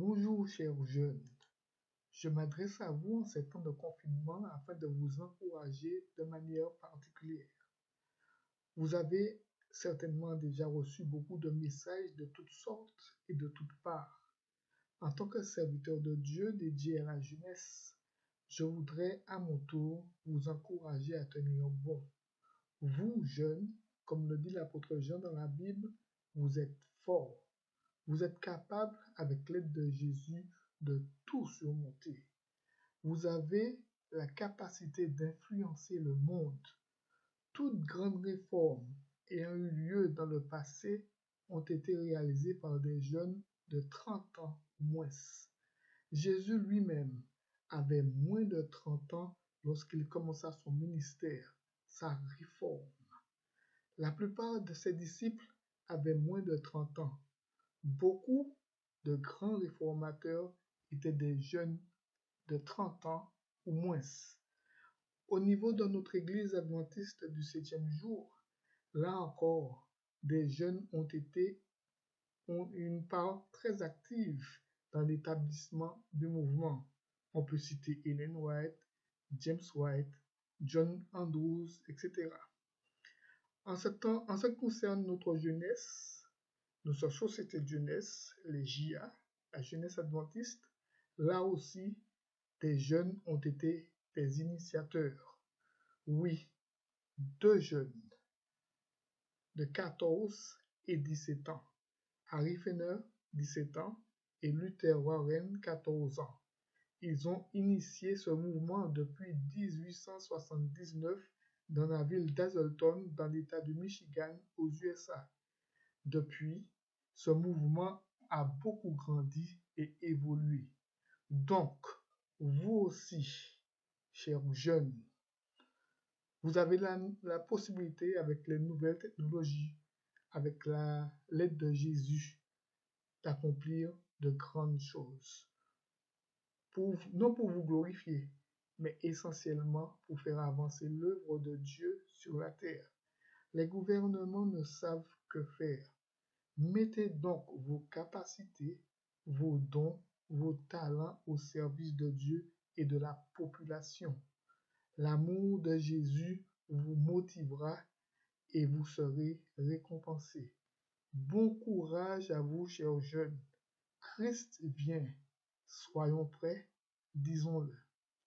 Bonjour chers jeunes, je m'adresse à vous en ces temps de confinement afin de vous encourager de manière particulière. Vous avez certainement déjà reçu beaucoup de messages de toutes sortes et de toutes parts. En tant que serviteur de Dieu dédié à la jeunesse, je voudrais à mon tour vous encourager à tenir bon. Vous, jeunes, comme le dit l'apôtre Jean dans la Bible, vous êtes forts. Vous êtes capables, avec l'aide de Jésus, de tout surmonter. Vous avez la capacité d'influencer le monde. Toutes grandes réformes ayant eu lieu dans le passé ont été réalisées par des jeunes de 30 ans ou moins. Jésus lui-même avait moins de 30 ans lorsqu'il commença son ministère, sa réforme. La plupart de ses disciples avaient moins de 30 ans. Beaucoup de grands réformateurs étaient des jeunes de 30 ans ou moins. Au niveau de notre Église adventiste du 7e jour, là encore, des jeunes ont une part très active dans l'établissement du mouvement. On peut citer Ellen White, James White, John Andrews, etc. En ce qui concerne notre jeunesse, notre société de jeunesse, les JA, la jeunesse adventiste, là aussi, des jeunes ont été des initiateurs. Oui, deux jeunes de 14 et 17 ans, Harry Fenner, 17 ans, et Luther Warren, 14 ans. Ils ont initié ce mouvement depuis 1879 dans la ville d'Hazleton, dans l'État du Michigan, aux USA. Depuis, ce mouvement a beaucoup grandi et évolué. Donc, vous aussi, chers jeunes, vous avez la possibilité, avec les nouvelles technologies, avec l'aide de Jésus, d'accomplir de grandes choses. Non pour vous glorifier, mais essentiellement pour faire avancer l'œuvre de Dieu sur la terre. Les gouvernements ne savent que faire. Mettez donc vos capacités, vos dons, vos talents au service de Dieu et de la population. L'amour de Jésus vous motivera et vous serez récompensés. Bon courage à vous, chers jeunes. Christ vient. Soyons prêts, disons-le.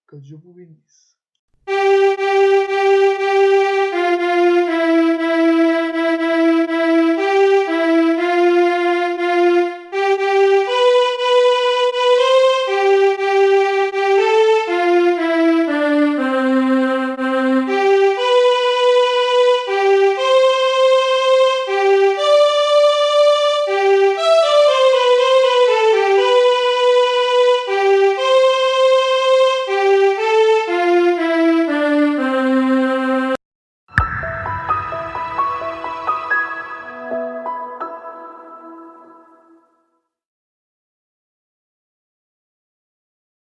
Que Dieu vous bénisse.